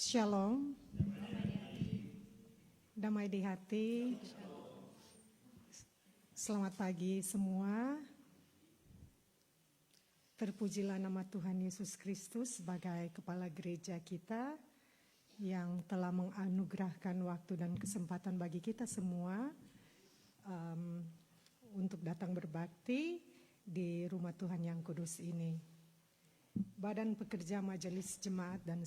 Shalom. Damai di hati. Selamat pagi semua. Terpujilah nama Tuhan Yesus Kristus sebagai kepala gereja kita yang telah menganugerahkan waktu dan kesempatan bagi kita semua untuk datang berbakti di rumah Tuhan yang kudus ini. Badan Pekerja Majelis Jemaat dan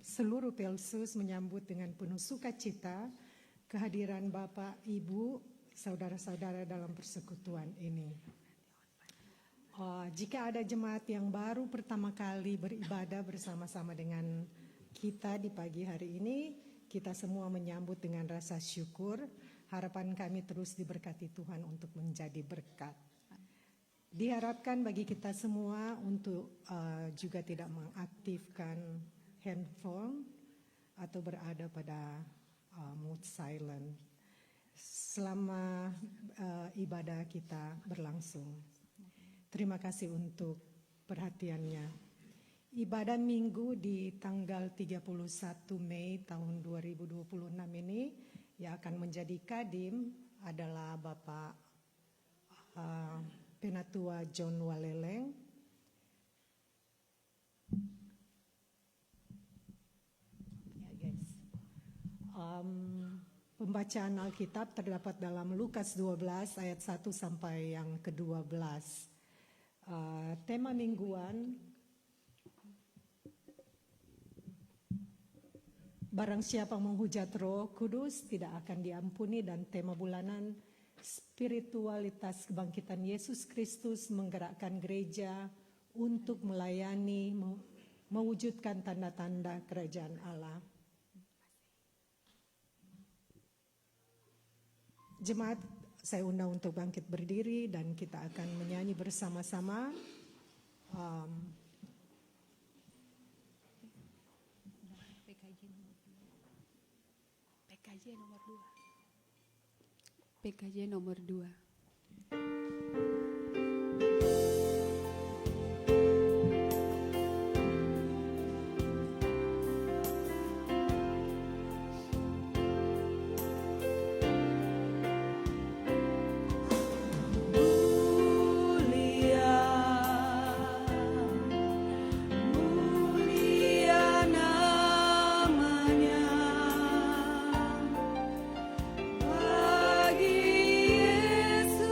seluruh Pelsus menyambut dengan penuh sukacita kehadiran Bapak, Ibu, saudara-saudara dalam persekutuan ini. Jika ada jemaat yang baru pertama kali beribadah bersama-sama dengan kita di pagi hari ini, kita semua menyambut dengan rasa syukur. Harapan kami terus diberkati Tuhan untuk menjadi berkat. Diharapkan bagi kita semua untuk juga tidak mengaktifkan handphone atau berada pada mode silent selama ibadah kita berlangsung. Terima kasih untuk perhatiannya. Ibadah minggu di tanggal 31 Mei tahun 2026 ini yang akan menjadi kadim adalah Bapak Penatua John Waleleng. Ya guys, pembacaan Alkitab terdapat dalam Lukas 12 ayat 1 sampai yang ke-12. Tema mingguan, barang siapa menghujat Roh Kudus tidak akan diampuni, dan tema bulanan spiritualitas kebangkitan Yesus Kristus menggerakkan gereja untuk melayani, mewujudkan tanda-tanda kerajaan Allah. Jemaat, saya undang untuk bangkit berdiri dan kita akan menyanyi bersama-sama. PKJ nomor 2. Bagi Yesus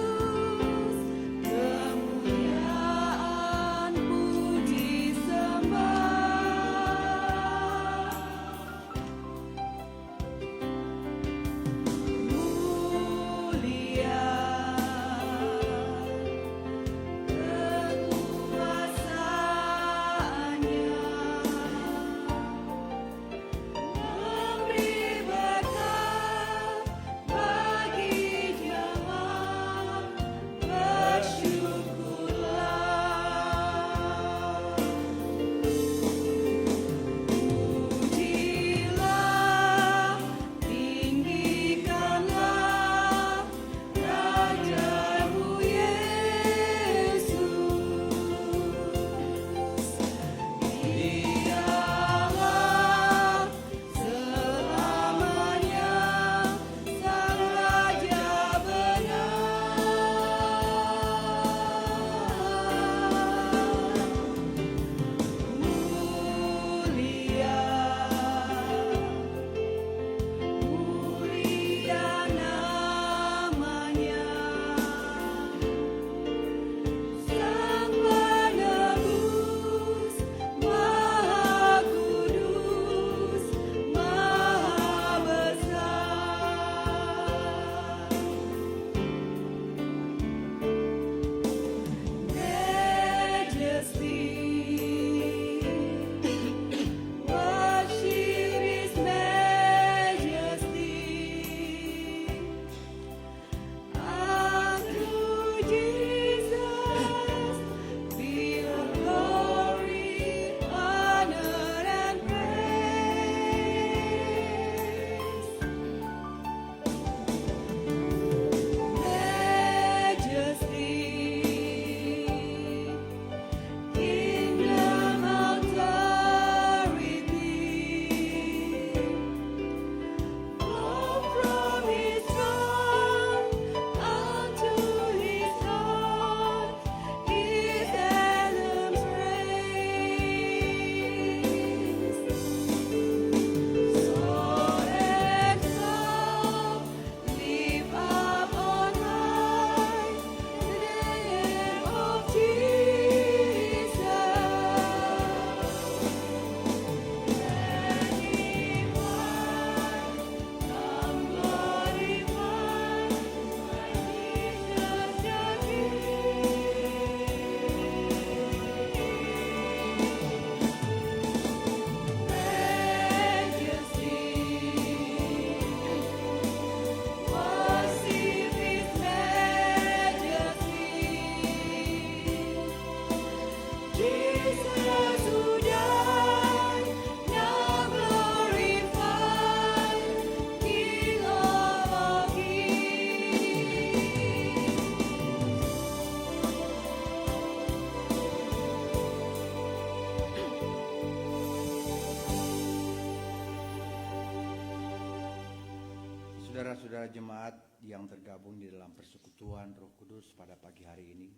Saudara-saudara jemaat yang tergabung di dalam persekutuan Roh Kudus pada pagi hari ini,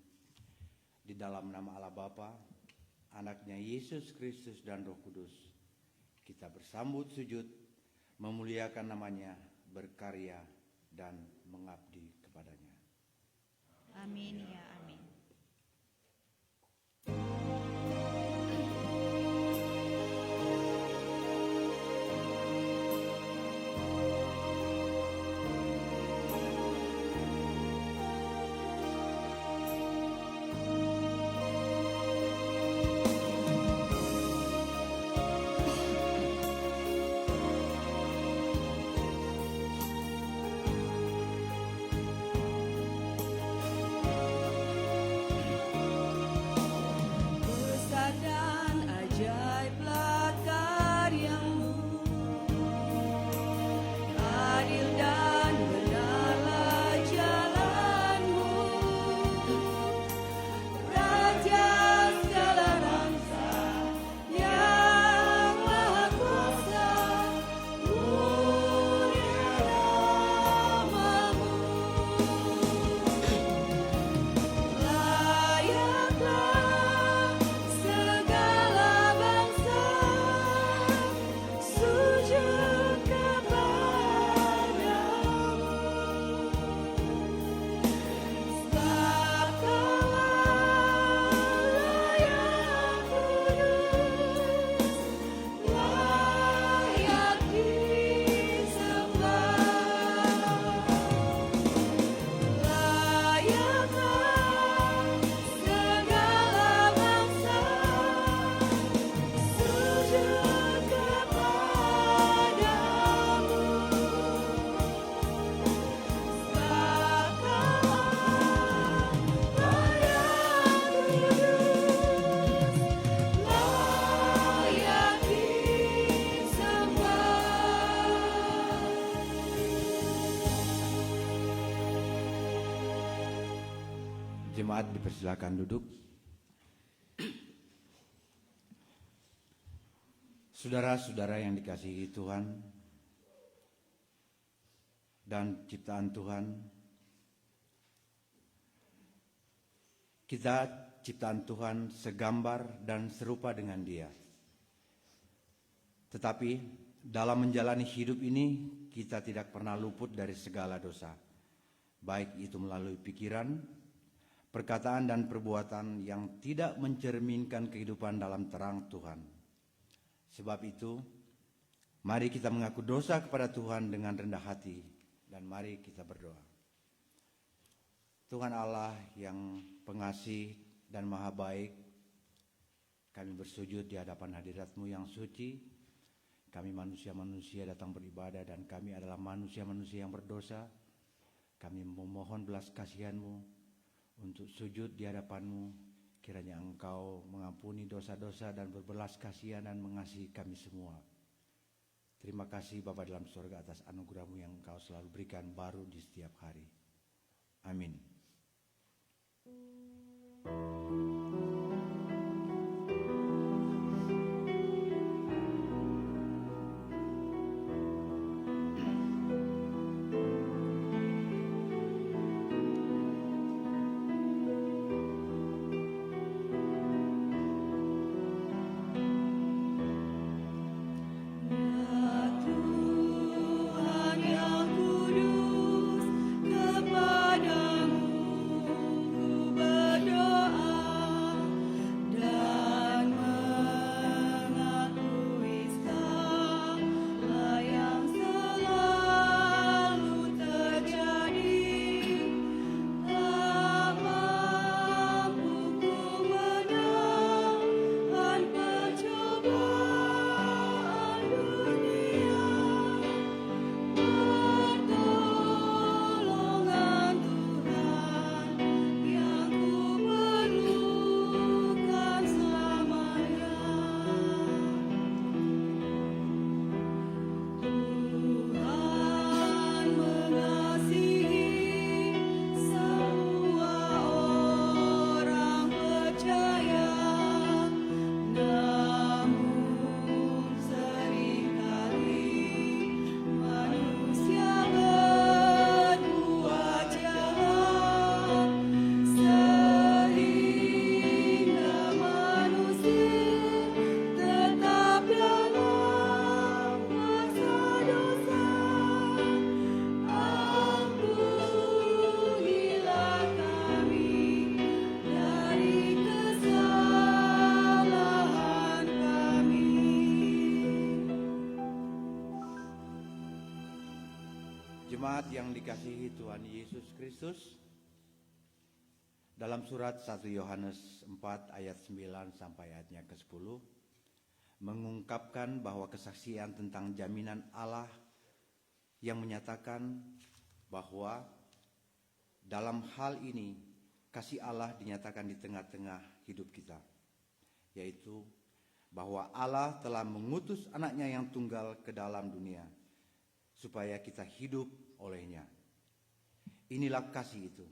di dalam nama Allah Bapa, Anaknya Yesus Kristus dan Roh Kudus, kita bersambut sujud, memuliakan namanya, berkarya dan mengabdi kepadanya. Amin ya amin. Jemaat dipersilakan duduk. Saudara-saudara yang dikasihi Tuhan dan ciptaan Tuhan, kita ciptaan Tuhan segambar dan serupa dengan Dia. Tetapi dalam menjalani hidup ini kita tidak pernah luput dari segala dosa, baik itu melalui pikiran, perkataan dan perbuatan yang tidak mencerminkan kehidupan dalam terang Tuhan. Sebab itu, mari kita mengaku dosa kepada Tuhan dengan rendah hati dan mari kita berdoa. Tuhan Allah yang pengasih dan maha baik, kami bersujud di hadapan hadirat-Mu yang suci. Kami manusia-manusia datang beribadah dan kami adalah manusia-manusia yang berdosa. Kami memohon belas kasihan-Mu untuk sujud di hadapan-Mu. Kiranya Engkau mengampuni dosa-dosa dan berbelas kasihan dan mengasihi kami semua. Terima kasih Bapa dalam surga atas anugerah-Mu yang Engkau selalu berikan baru di setiap hari. Amin. Kepadamu ku berdoa. jemaat yang dikasihi Tuhan Yesus Kristus, dalam surat 1 Yohanes 4 ayat 9 sampai ayatnya ke-10 mengungkapkan bahwa kesaksian tentang jaminan Allah yang menyatakan bahwa dalam hal ini kasih Allah dinyatakan di tengah-tengah hidup kita, yaitu bahwa Allah telah mengutus anaknya yang tunggal ke dalam dunia supaya kita hidup olehnya. Inilah kasih itu.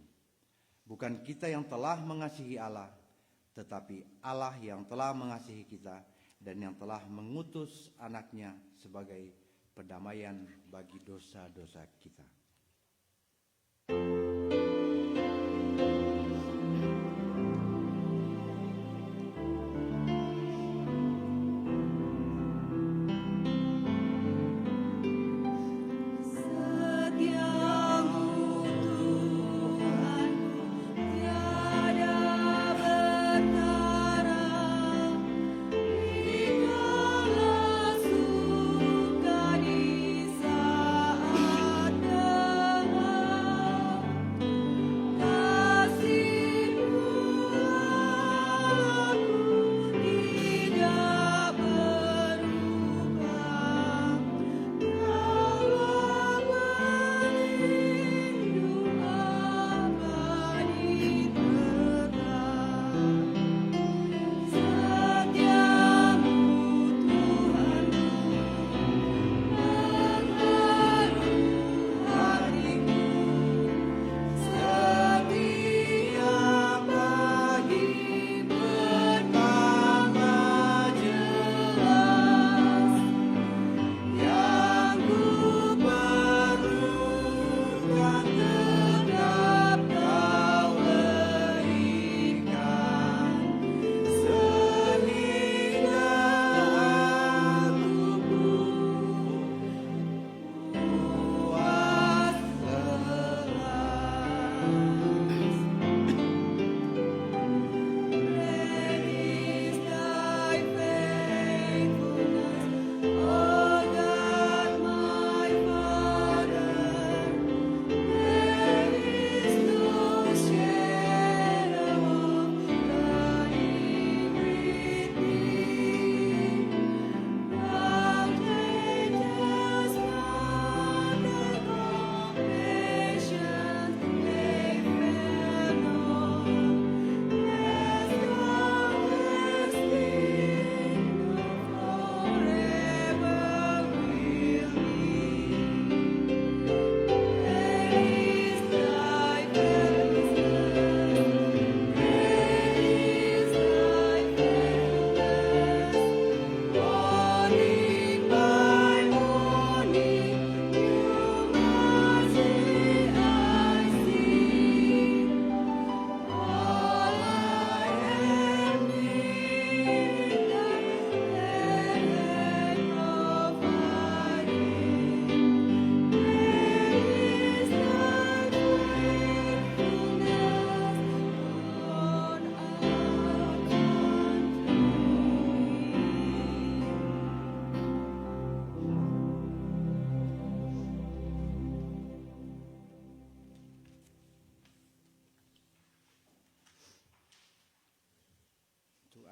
Bukan kita yang telah mengasihi Allah, tetapi Allah yang telah mengasihi kita dan yang telah mengutus anaknya sebagai perdamaian bagi dosa-dosa kita.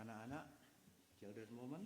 Anak-anak, children moment.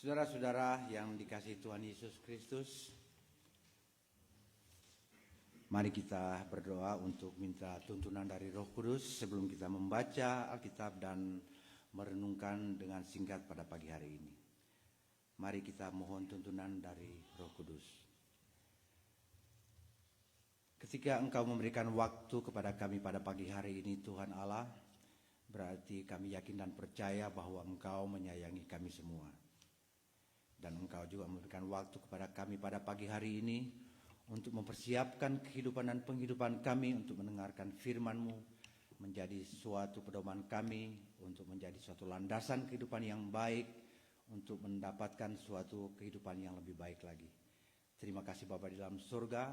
Saudara-saudara yang dikasihi Tuhan Yesus Kristus, mari kita berdoa untuk minta tuntunan dari Roh Kudus sebelum kita membaca Alkitab dan merenungkan dengan singkat pada pagi hari ini. Mari kita mohon tuntunan dari Roh Kudus. Ketika Engkau memberikan waktu kepada kami pada pagi hari ini, Tuhan Allah, berarti kami yakin dan percaya bahwa Engkau menyayangi kami semua. Dan Engkau juga memberikan waktu kepada kami pada pagi hari ini untuk mempersiapkan kehidupan dan penghidupan kami untuk mendengarkan firman-Mu, menjadi suatu pedoman kami, untuk menjadi suatu landasan kehidupan yang baik, untuk mendapatkan suatu kehidupan yang lebih baik lagi. Terima kasih Bapa di dalam surga,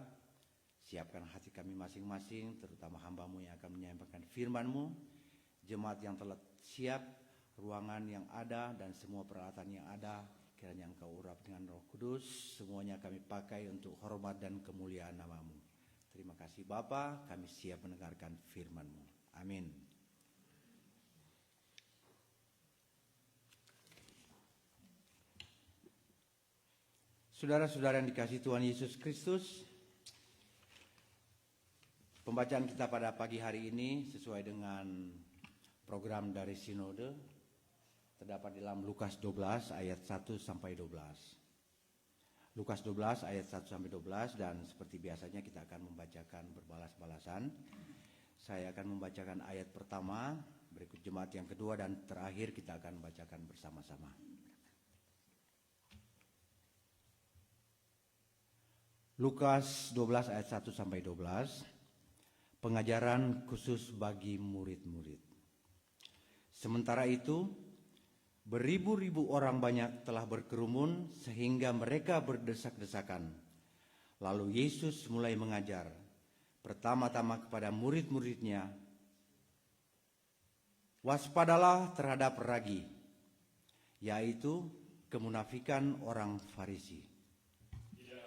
siapkan hati kami masing-masing, terutama hamba-Mu yang akan menyampaikan firman-Mu, jemaat yang telah siap, ruangan yang ada dan semua peralatan yang ada, kiranya Engkau urap dengan Roh Kudus, semuanya kami pakai untuk hormat dan kemuliaan nama-Mu. Terima kasih Bapa, kami siap mendengarkan firman-Mu. Amin. Saudara-saudara yang dikasihi Tuhan Yesus Kristus, pembacaan kita pada pagi hari ini sesuai dengan program dari Sinode terdapat dalam Lukas 12 ayat 1 sampai 12. Lukas 12 ayat 1 sampai 12, dan seperti biasanya kita akan membacakan berbalas-balasan. Saya akan membacakan ayat pertama, berikut jemaat yang kedua, dan terakhir kita akan membacakan bersama-sama. Lukas 12 ayat 1 sampai 12. Pengajaran khusus bagi murid-murid. Sementara itu, beribu-ribu orang banyak telah berkerumun sehingga mereka berdesak-desakan. Lalu Yesus mulai mengajar, pertama-tama kepada murid-muridnya, waspadalah terhadap ragi, yaitu kemunafikan orang Farisi.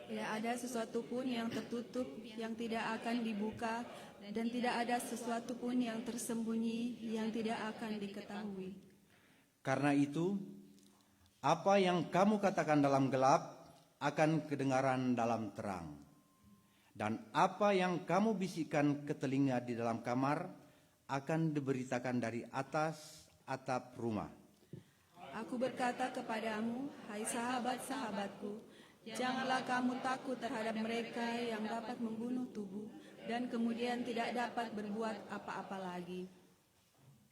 Tidak ada sesuatu pun yang tertutup yang tidak akan dibuka, dan tidak ada sesuatu pun yang tersembunyi yang tidak akan diketahui. Karena itu, apa yang kamu katakan dalam gelap akan kedengaran dalam terang. Dan apa yang kamu bisikkan ke telinga di dalam kamar akan diberitakan dari atas atap rumah. Aku berkata kepadamu, hai sahabat-sahabatku, janganlah kamu takut terhadap mereka yang dapat membunuh tubuh dan kemudian tidak dapat berbuat apa-apa lagi.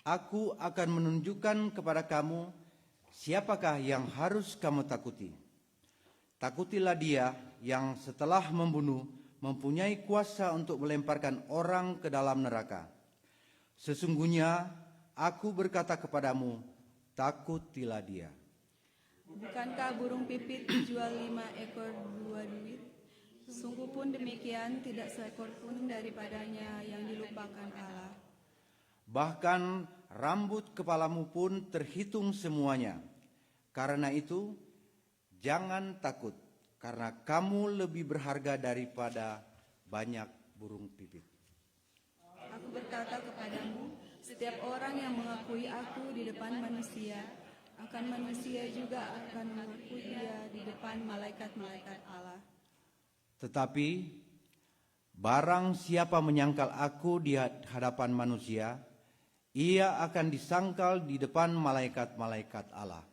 Aku akan menunjukkan kepada kamu siapakah yang harus kamu takuti. Takutilah dia yang setelah membunuh mempunyai kuasa untuk melemparkan orang ke dalam neraka. Sesungguhnya aku berkata kepadamu, takutilah dia. Bukankah burung pipit dijual 5 ekor 2 duit? Sungguh pun demikian tidak seekor pun daripadanya yang dilupakan Allah. Bahkan rambut kepalamu pun terhitung semuanya. Karena itu, jangan takut, karena kamu lebih berharga daripada banyak burung pipit. Aku berkata kepadamu, setiap orang yang mengakui aku di depan manusia, akan manusia juga akan mengakui dia di depan malaikat-malaikat Allah. Tetapi, barang siapa menyangkal aku di hadapan manusia, ia akan disangkal di depan malaikat-malaikat Allah.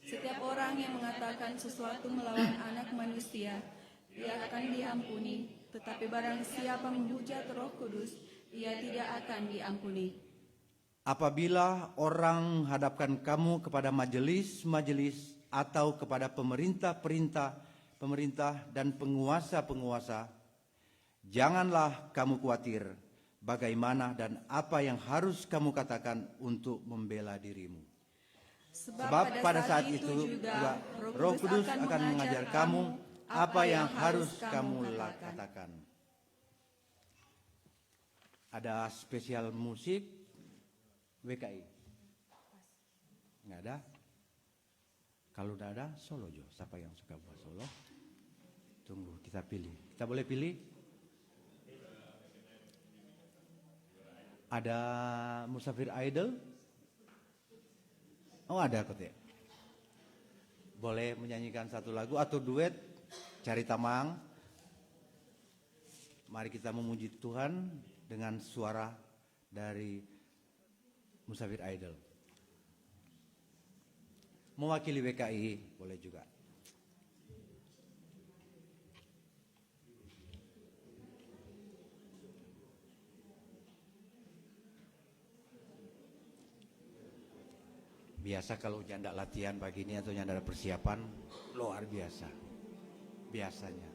Setiap orang yang mengatakan sesuatu melawan anak manusia, ia akan diampuni. Tetapi barang siapa menghujat Roh Kudus, ia tidak akan diampuni. Apabila orang menghadapkan kamu kepada majelis-majelis atau kepada pemerintah dan penguasa-penguasa, janganlah kamu khawatir bagaimana dan apa yang harus kamu katakan untuk membela dirimu. Sebab pada saat itu juga Roh Kudus akan mengajar kamu apa yang harus kamu katakan. Ada spesial musik WKI? Nggak ada? Kalau udah ada, solo Jo. Siapa yang suka buat solo? Tunggu, kita pilih. Kita boleh pilih? Ada Musafir Idol? Oh ada kok ya. boleh menyanyikan satu lagu atau duet Cari Tamang. Mari kita memuji Tuhan dengan suara dari Musafir Idol. Mewakili WKI boleh juga. Biasa kalau janda latihan pagi ini atau janda persiapan luar biasa. Biasanya.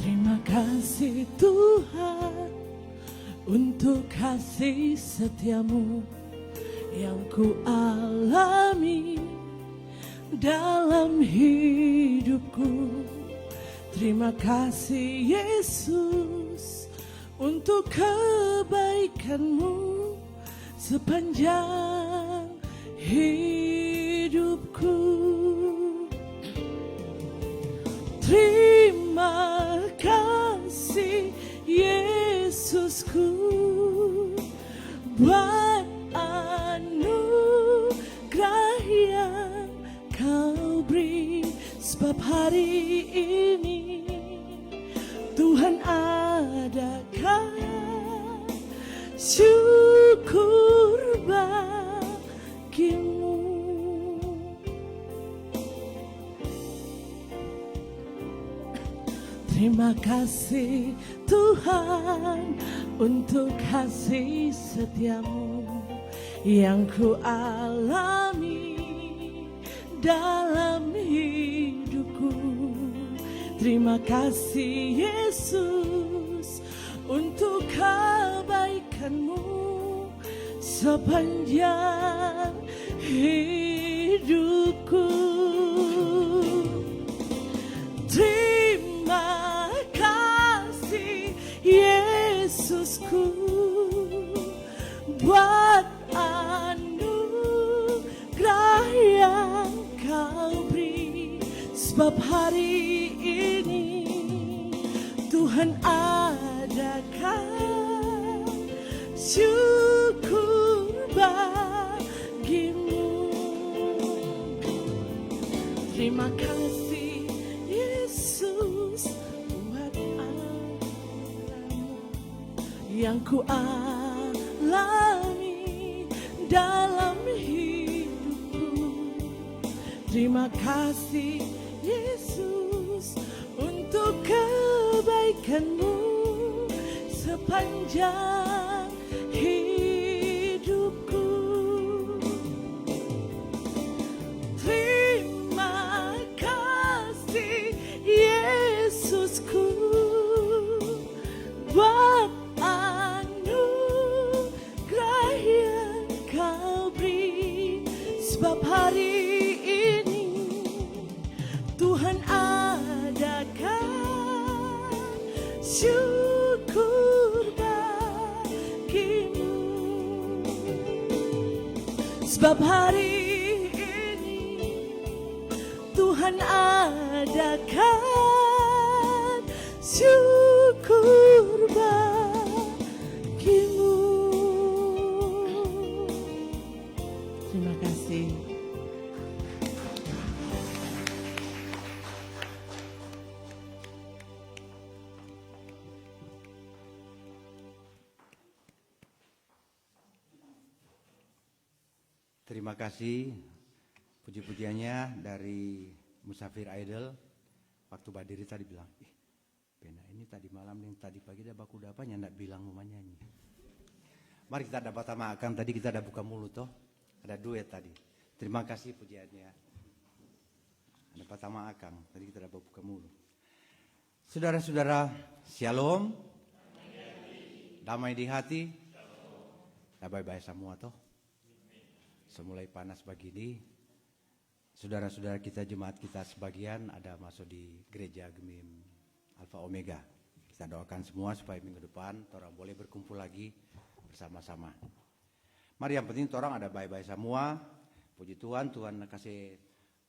Terima kasih Tuhan untuk kasih setiamu yang ku alami dalam hidupku. Terima kasih Yesus untuk kebaikanmu sepanjang hidupku. Terima kasih Yesusku buat anugerah yang kau beri, sebab hari ini Tuhan adakan syukur bagimu. Terima kasih Tuhan untuk kasih setiamu yang ku alami dalam hidupku. Terima kasih Yesus untuk kebaikanmu sepanjang hidupku. Terima kasih Yesusku buat anugerah yang kau beri, sebab hari ini Tuhan adakan syukur bagimu. Terima kasih Yesus buat anugerah-Mu yang ku alami dalam hidupku. Terima kasih Yesus untuk kebaikan-Mu sepanjang hidupku. Terima kasih Yesusku buat anugerah yang kau beri, sebab hari ini Tuhan adakan syukur bagimu. Sebab hari ini Tuhan Tuhan adakan syukur bagimu. Terima kasih. Terima kasih puji-pujiannya dari Musafir Idol. Waktu Badiri tadi bilang, pena ini tadi malam yang tadi pagi dah baku dapanya ndak bilang mau nyanyi. Mari kita dapat makan, tadi kita ada buka mulut toh. Ada duet tadi. Terima kasih pujiannya. Ada pertama akang, tadi kita dapat buka mulut. Saudara-saudara, shalom. Damai di hati. Bye-bye semua toh. Semulai panas begini, saudara-saudara kita, jemaat kita sebagian ada masuk di gereja Gemim Alfa Omega. Kita doakan semua supaya minggu depan orang boleh berkumpul lagi bersama-sama. Mari yang penting orang ada bye-bye semua. Puji Tuhan, Tuhan kasih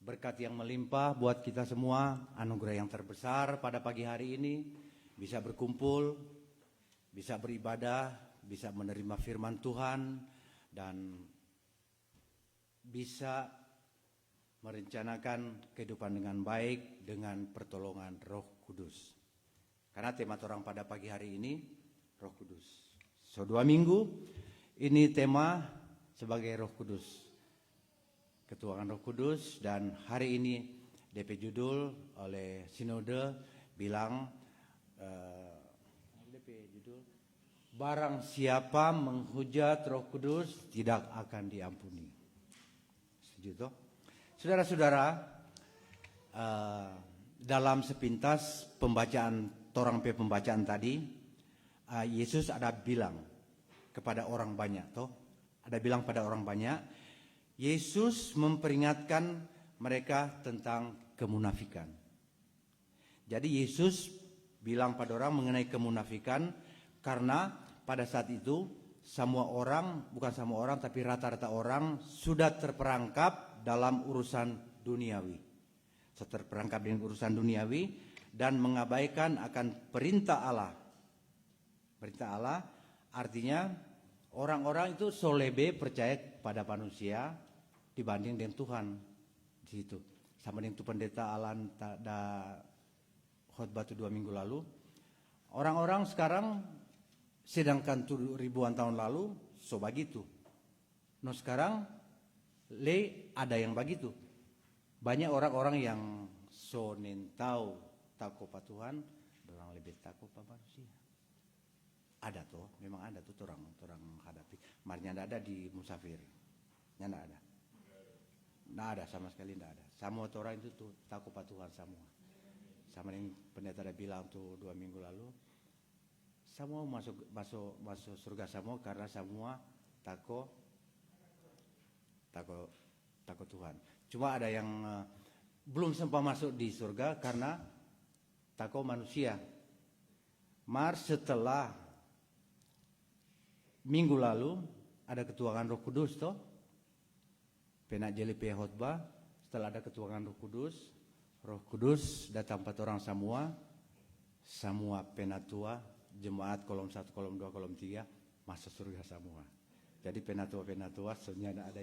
berkat yang melimpah buat kita semua. Anugerah yang terbesar pada pagi hari ini. Bisa berkumpul, bisa beribadah, bisa menerima firman Tuhan, dan bisa merencanakan kehidupan dengan baik dengan pertolongan Roh Kudus. Karena tema orang pada pagi hari ini Roh Kudus. So 2 minggu ini tema sebagai Roh Kudus, ketuaan Roh Kudus, dan hari ini DP judul oleh Sinode bilang DP judul barang siapa menghujat Roh Kudus tidak akan diampuni. Setuju toh? Saudara-saudara, dalam sepintas pembacaan pembacaan tadi, Yesus ada bilang kepada orang banyak toh, ada bilang pada orang banyak, Yesus memperingatkan mereka tentang kemunafikan. Jadi Yesus bilang pada orang mengenai kemunafikan karena pada saat itu semua orang, bukan semua orang tapi rata-rata orang sudah terperangkap dalam urusan duniawi. Terperangkap dengan urusan duniawi dan mengabaikan akan perintah Allah. Perintah Allah artinya orang-orang itu solebe percaya pada manusia dibanding dengan Tuhan. Di situ. Sama dengan itu pendeta Alan tada khotbah 2 minggu lalu. Orang-orang sekarang sedangkan ribuan tahun lalu so begitu. No sekarang ada yang begitu. Banyak orang-orang yang so nentau takut pada Tuhan, orang lebih takut pada manusia. Ada tuh, memang ada tuh orang hadapi. Marnya ada di Musafir, nya nggak ada. Nggak ada sama sekali, nggak ada. Semua orang itu tuh takut pada Tuhan semua. Sama yang pendeta ada bilang tuh 2 minggu lalu. Semua masuk surga semua karena semua takut Tuhan. Cuma ada yang belum sempat masuk di surga karena takut manusia. Setelah minggu lalu ada ketuaan Roh Kudus toh. Penak jeli pe khotbah, setelah ada ketuaan Roh Kudus datang 4 orang semua penatua jemaat kolom 1, kolom 2, kolom 3 masuk surga semua. Jadi penatua sebenarnya ada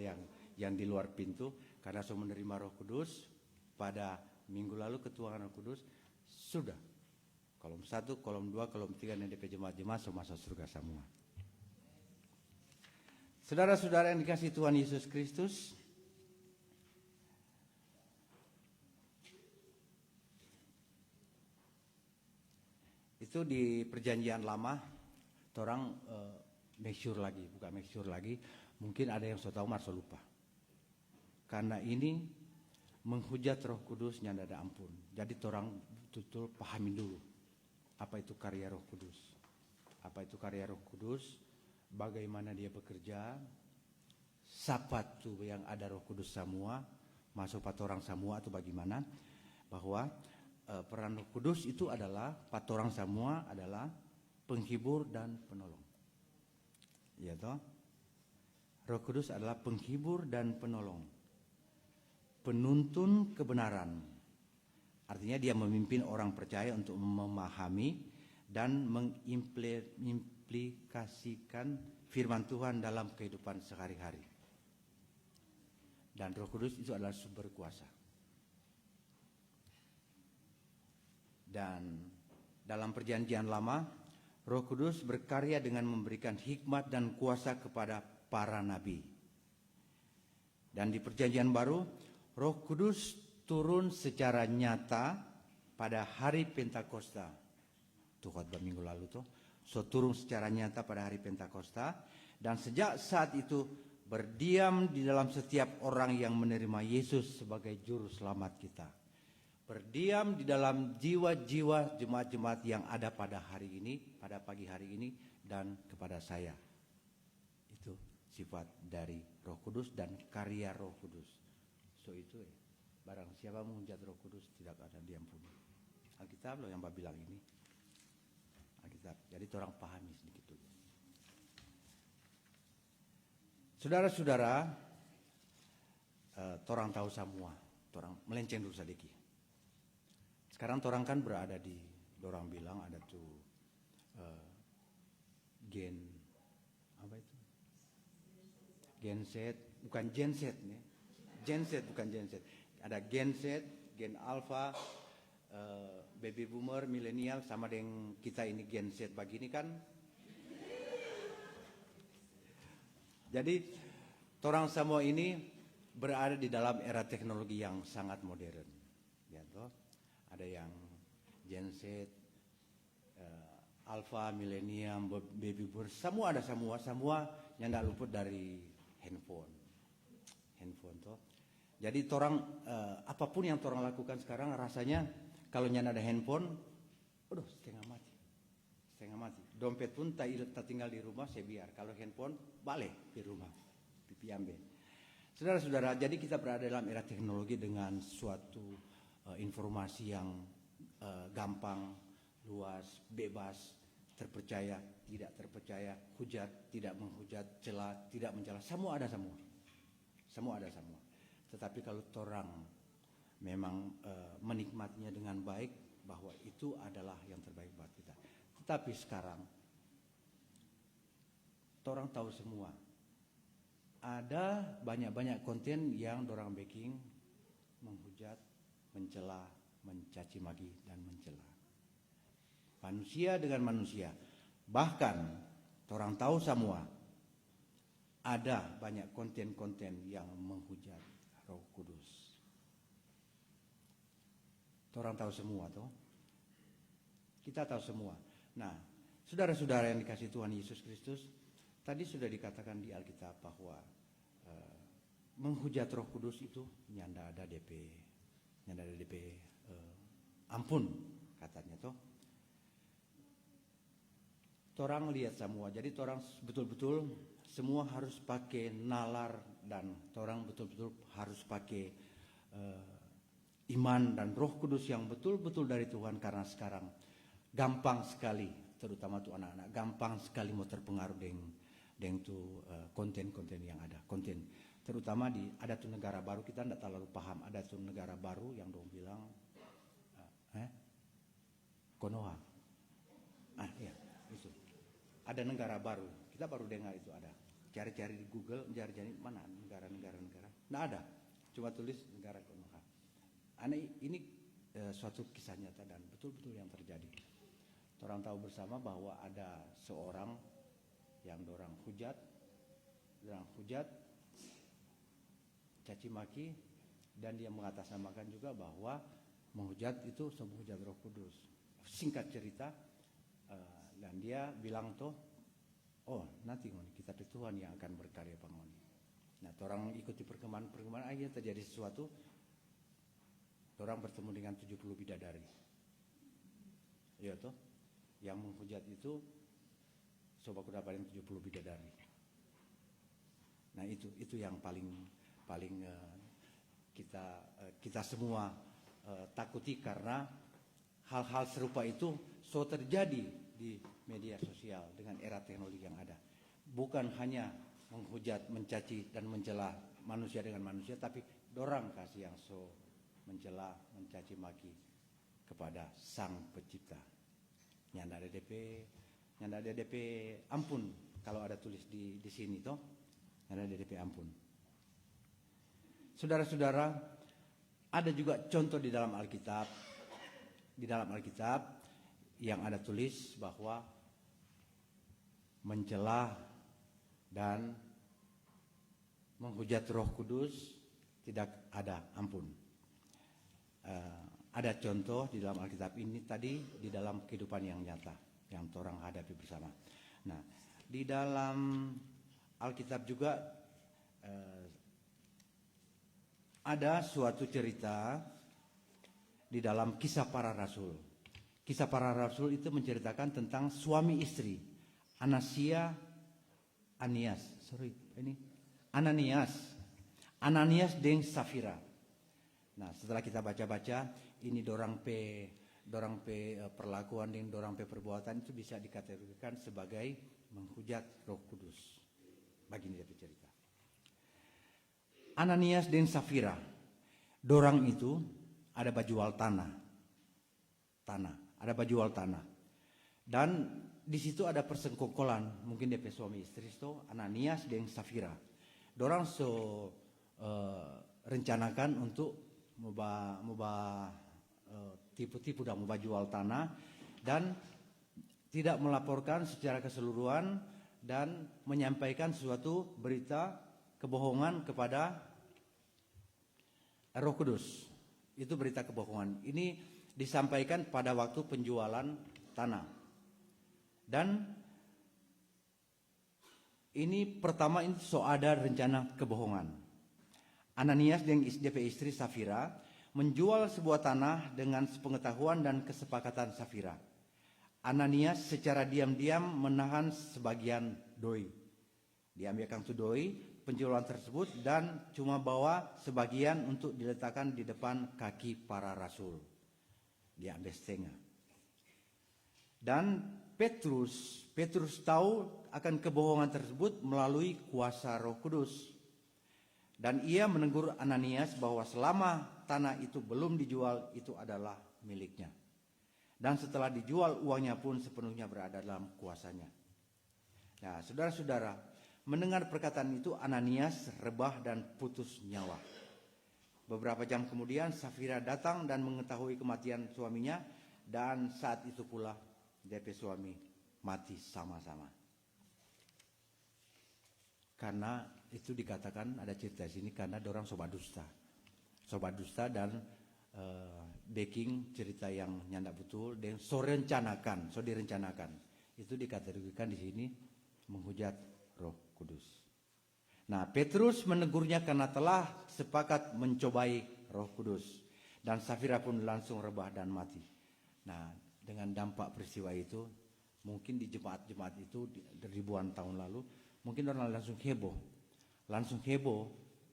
yang di luar pintu karena sudah menerima Roh Kudus. Pada minggu lalu ketuaan Roh Kudus sudah kolom 1, kolom 2, kolom 3 dan DP jemaat-jemaat semua masuk surga semua. Saudara-saudara yang dikasihi Tuhan Yesus Kristus, itu di perjanjian lama orang make sure lagi, bukan make sure lagi, mungkin ada yang sudah tahu marso lupa. Karena ini menghujat Roh Kudus nyanda ada ampun. Jadi orang betul pahami dulu apa itu karya Roh Kudus. Apa itu karya Roh Kudus? Bagaimana dia bekerja? Siapa tuh yang ada Roh Kudus semua? Masuk 4 orang semua atau bagaimana? Bahwa peran Roh Kudus itu adalah 4 orang semua adalah penghibur dan penolong. Iya toh? Roh Kudus adalah penghibur dan penolong. Penuntun kebenaran. Artinya dia memimpin orang percaya untuk memahami dan mengimplikasikan firman Tuhan dalam kehidupan sehari-hari. Dan Roh Kudus itu adalah sumber kuasa. Dan dalam perjanjian lama, Roh Kudus berkarya dengan memberikan hikmat dan kuasa kepada para nabi. Dan di perjanjian baru, Roh Kudus turun secara nyata pada hari Pentakosta. Tuh khotbah minggu lalu tuh. So turun secara nyata pada hari Pentakosta. Dan sejak saat itu berdiam di dalam setiap orang yang menerima Yesus sebagai juru selamat kita. Berdiam di dalam jiwa-jiwa jemaat-jemaat yang ada pada hari ini, pada pagi hari ini, dan kepada saya. Itu sifat dari Roh Kudus dan karya Roh Kudus. So itu barang siapa menghujat Roh Kudus tidak ada diampuni. Alkitab loh yang bilang ini. Alkitab. Jadi orang pahami sedikit dulu. Saudara-saudara, torang tahu semua, torang melenceng dulu sedikit. Sekarang torang kan berada di, dorang bilang ada tuh gen, apa itu? Genset, bukan genset nih. Genset bukan genset. Ada genset, gen alpha, baby boomer, milenial, sama dengan kita ini genset begini kan. Jadi, orang semua ini berada di dalam era teknologi yang sangat modern. Ya, toh? Ada yang Gen Z, Alpha, Millennium, Baby Boomer, semua ada semua yang tidak luput dari handphone toh. Jadi orang apapun yang orang lakukan sekarang rasanya kalau nyana ada handphone, aduh setengah mati. Dompet pun tak tinggal di rumah saya biar. Kalau handphone balik di rumah, pipi ambil. Saudara-saudara, jadi kita berada dalam era teknologi dengan suatu informasi yang gampang, luas, bebas, terpercaya, tidak terpercaya, hujat, tidak menghujat, cela, tidak mencela, semua ada semua. Tetapi kalau orang memang menikmatinya dengan baik, bahwa itu adalah yang terbaik buat kita. Tetapi sekarang, orang tahu semua, ada banyak-banyak konten yang orang baking menghujat, mencela, mencaci maki dan mencela manusia dengan manusia. Bahkan orang tahu semua ada banyak konten-konten yang menghujat Roh Kudus. Orang tahu semua toh. Kita tahu semua. Nah, saudara-saudara yang dikasihi Tuhan Yesus Kristus, tadi sudah dikatakan di Alkitab bahwa menghujat Roh Kudus itu nyanda ada DP ampun katanya toh. Torang lihat semua, jadi torang betul-betul semua harus pakai nalar dan torang betul-betul harus pakai iman dan Roh Kudus yang betul-betul dari Tuhan, karena sekarang gampang sekali, terutama tuh anak-anak, gampang sekali mau terpengaruh dengan tuh konten-konten yang ada, konten. Terutama ada tuh negara baru, kita tidak terlalu paham, ada tuh negara baru yang dong bilang Konoha. Ya, itu. Ada negara baru, kita baru dengar itu ada. Cari-cari di Google, cari-cari mana negara. Nggak ada, cuma tulis negara Konoha. Ini suatu kisah nyata dan betul-betul yang terjadi. Orang tahu bersama bahwa ada seorang yang dorang hujat, caci maki, dan dia mengatasnamakan juga bahwa menghujat itu menghujat Roh Kudus. Singkat cerita, dan dia bilang toh, nanti kita Tuhan yang akan berkarya pangoni. Nah, orang ikuti perkembangan akhirnya terjadi sesuatu. Orang bertemu dengan 70 bidadari. Iya toh, yang menghujat itu coba aku dapatin 70 bidadari. Nah, itu yang paling kita semua takuti, karena hal-hal serupa itu terjadi di media sosial dengan era teknologi yang ada. Bukan hanya menghujat, mencaci dan mencela manusia dengan manusia, tapi dorang kasih yang mencela, mencaci maki kepada Sang Pencipta. Nyanda ada DP ampun kalau ada tulis di sini toh. Nyanda ada DP ampun. Saudara-saudara, ada juga contoh di dalam Alkitab. Di dalam Alkitab yang ada tulis bahwa mencela dan menghujat Roh Kudus tidak ada ampun. Ada contoh di dalam Alkitab ini tadi di dalam kehidupan yang nyata yang orang hadapi bersama. Nah, di dalam Alkitab juga ada suatu cerita di dalam Kisah Para Rasul. Kisah Para Rasul itu menceritakan tentang suami istri Ananias dan Safira. Nah, setelah kita baca-baca, ini dorang pe perlakuan dan dorang pe perbuatan itu bisa dikategorikan sebagai menghujat Roh Kudus. Begini dia cerita. Ananias dan Safira, dorang itu ada bajual tanah, ada bajual tanah, dan di situ ada persengkokolan, mungkin DP suami istri itu Ananias dan Safira. Dorang rencanakan untuk tipu-tipu dan mau jual tanah dan tidak melaporkan secara keseluruhan dan menyampaikan suatu berita kebohongan kepada Roh Kudus. Itu berita kebohongan. Ini disampaikan pada waktu penjualan tanah. Dan ini pertama ini ada rencana kebohongan. Ananias dan DP istri Safira menjual sebuah tanah dengan sepengetahuan dan kesepakatan Safira. Ananias secara diam-diam menahan sebagian doi. Diambilkan tu doi penjualan tersebut dan cuma bawa sebagian untuk diletakkan di depan kaki para rasul. Diambil setengah. Dan Petrus tahu akan kebohongan tersebut melalui kuasa Roh Kudus. Dan ia menegur Ananias bahwa selama tanah itu belum dijual, itu adalah miliknya. Dan setelah dijual, uangnya pun sepenuhnya berada dalam kuasanya. Nah, saudara-saudara, mendengar perkataan itu Ananias rebah dan putus nyawa. Beberapa jam kemudian Safira datang dan mengetahui kematian suaminya, dan saat itu pula DP suami mati sama-sama. Karena itu dikatakan ada cerita di sini karena dorang sobat dusta dan backing cerita yang nyanda betul dan direncanakan. Itu dikategorikan di sini menghujat Roh Kudus. Nah, Petrus menegurnya karena telah sepakat mencobai Roh Kudus dan Safira pun langsung rebah dan mati. Nah, dengan dampak peristiwa itu, mungkin di jemaat-jemaat itu ribuan tahun lalu, mungkin orang langsung heboh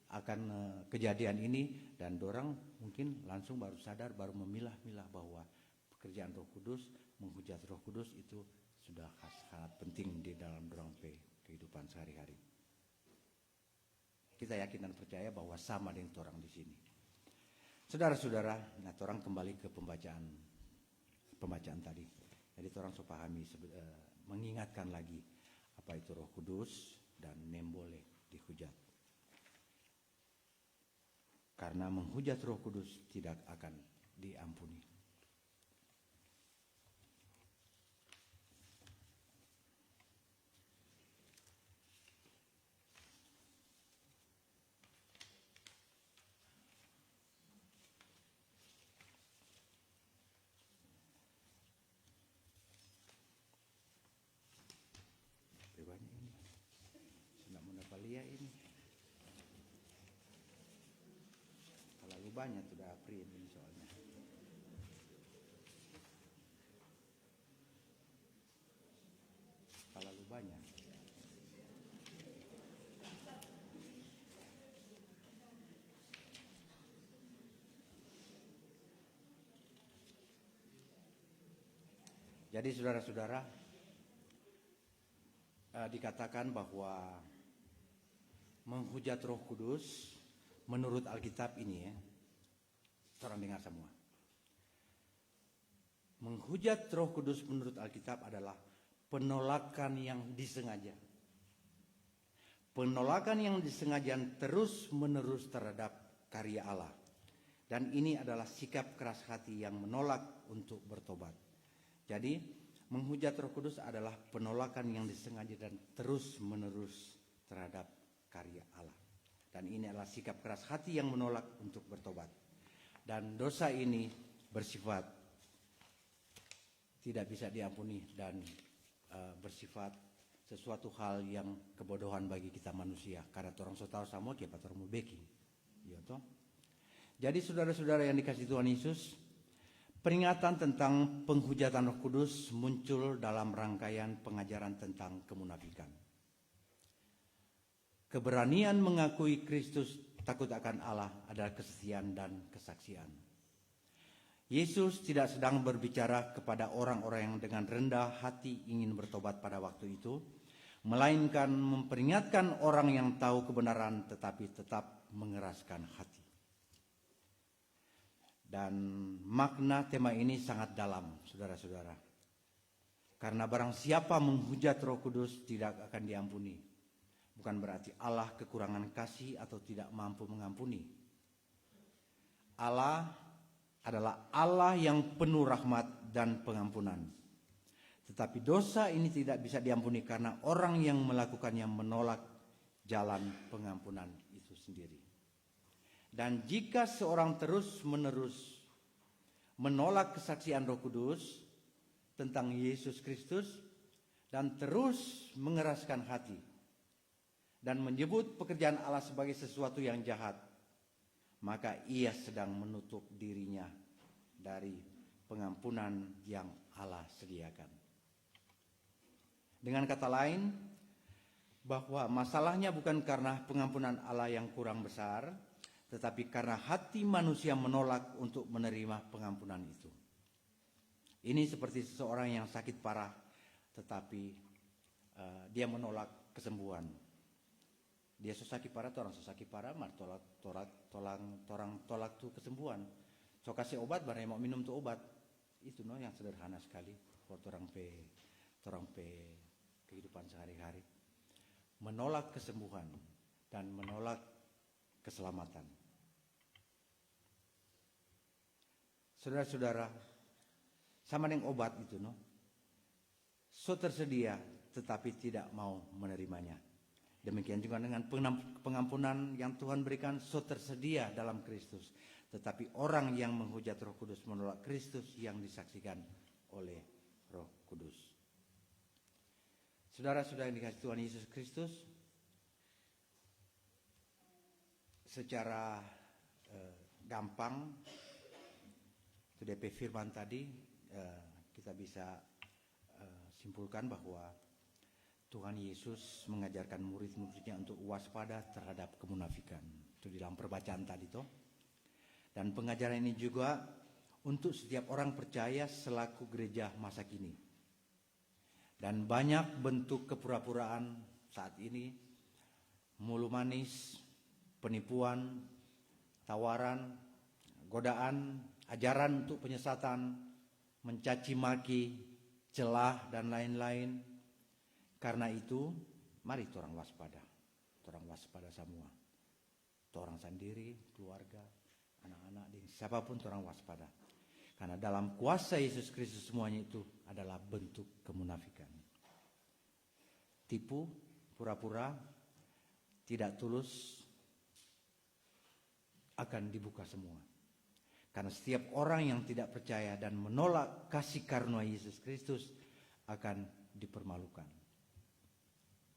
akan kejadian ini dan dorang mungkin langsung baru sadar, baru memilah-milah bahwa pekerjaan Roh Kudus, menghujat Roh Kudus itu sudah sangat penting di dalam dorang kehidupan sehari-hari. Kita yakin dan percaya bahwa sama dengan orang di sini. Saudara-saudara, nah orang kembali ke pembacaan tadi. Jadi orang pahami mengingatkan lagi apa itu Roh Kudus dan boleh dihujat. Karena menghujat Roh Kudus tidak akan diampuni. Banyak sudah print ini soalnya. Terlalu banyak. Jadi saudara-saudara, dikatakan bahwa menghujat Roh Kudus menurut Alkitab ini ya, orang dengar semua. menghujat Roh Kudus menurut Alkitab adalah penolakan yang disengaja. Penolakan yang disengaja terus-menerus terhadap karya Allah. Dan ini adalah sikap keras hati yang menolak untuk bertobat. Jadi, menghujat Roh Kudus adalah penolakan yang disengaja dan terus-menerus terhadap karya Allah. Dan ini adalah sikap keras hati yang menolak untuk bertobat. Dan dosa ini bersifat tidak bisa diampuni dan bersifat sesuatu hal yang kebodohan bagi kita manusia. Karena orang so tahu sama kita orang mau beki. Ya toh. Jadi saudara-saudara yang dikasihi Tuhan Yesus, peringatan tentang penghujatan Roh Kudus muncul dalam rangkaian pengajaran tentang kemunafikan. Keberanian mengakui Kristus takut akan Allah adalah kesetiaan dan kesaksian. Yesus tidak sedang berbicara kepada orang-orang yang dengan rendah hati ingin bertobat pada waktu itu, melainkan memperingatkan orang yang tahu kebenaran tetapi tetap mengeraskan hati. Dan makna tema ini sangat dalam, saudara-saudara. Karena barang siapa menghujat Roh Kudus tidak akan diampuni. Bukan berarti Allah kekurangan kasih atau tidak mampu mengampuni. Allah adalah Allah yang penuh rahmat dan pengampunan. Tetapi dosa ini tidak bisa diampuni karena orang yang melakukannya menolak jalan pengampunan itu sendiri. Dan jika seorang terus-menerus menolak kesaksian Roh Kudus tentang Yesus Kristus dan terus mengeraskan hati dan menyebut pekerjaan Allah sebagai sesuatu yang jahat, maka ia sedang menutup dirinya dari pengampunan yang Allah sediakan. Dengan kata lain, bahwa masalahnya bukan karena pengampunan Allah yang kurang besar, tetapi karena hati manusia menolak untuk menerima pengampunan itu. Ini seperti seseorang yang sakit parah, tetapi dia menolak kesembuhan. Dia sakit parah, orang sakit parah, mar tolak tuh kesembuhan. So kasih obat, barang mau minum tuh obat. Itu yang sederhana sekali buat orang kehidupan sehari-hari. Menolak kesembuhan dan menolak keselamatan. Saudara-saudara, sama dengan obat itu so tersedia tetapi tidak mau menerimanya. Demikian juga dengan pengampunan yang Tuhan berikan so tersedia dalam Kristus. Tetapi orang yang menghujat Roh Kudus menolak Kristus yang disaksikan oleh Roh Kudus. Saudara-saudara yang dikasihi Tuhan Yesus Kristus, secara gampang itu DP firman tadi kita bisa simpulkan bahwa Tuhan Yesus mengajarkan murid-muridnya untuk waspada terhadap kemunafikan. Itu di dalam perbacaan tadi toh. Dan pengajaran ini juga untuk setiap orang percaya selaku gereja masa kini. Dan banyak bentuk kepura-puraan saat ini, mulu manis, penipuan, tawaran, godaan, ajaran untuk penyesatan, mencaci maki, celah dan lain-lain. Karena itu, mari orang waspada. Orang waspada semua. Orang sendiri, keluarga, anak-anak, siapapun orang waspada. Karena dalam kuasa Yesus Kristus semuanya itu adalah bentuk kemunafikan. Tipu, pura-pura, tidak tulus, akan dibuka semua. Karena setiap orang yang tidak percaya dan menolak kasih karunia Yesus Kristus akan dipermalukan.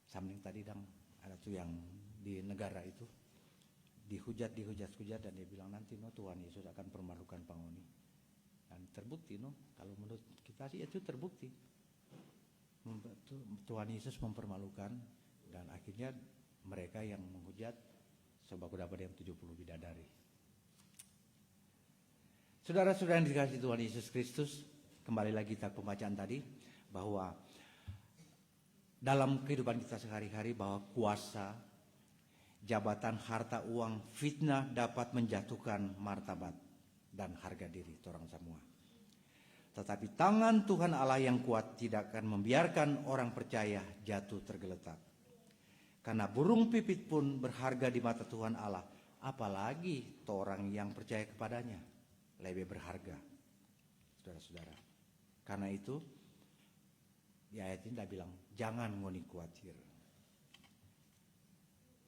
Sambil tadi ada tuh yang di negara itu dihujat dan dia bilang nanti Tuhan Yesus akan permalukan pangoni. Dan terbukti kalau menurut kita sih itu terbukti. Tuhan Yesus mempermalukan dan akhirnya mereka yang menghujat sebab dapat yang 70 bidadari. Saudara-saudara yang dikasihi Tuhan Yesus Kristus, kembali lagi kita pembacaan tadi bahwa dalam kehidupan kita sehari-hari bahwa kuasa, jabatan, harta, uang, fitnah dapat menjatuhkan martabat dan harga diri orang semua. Tetapi tangan Tuhan Allah yang kuat tidak akan membiarkan orang percaya jatuh tergeletak. Karena burung pipit pun berharga di mata Tuhan Allah, apalagi orang yang percaya kepadanya lebih berharga, saudara-saudara. Karena itu di ayat ini dia bilang, jangan ngoni khawatir.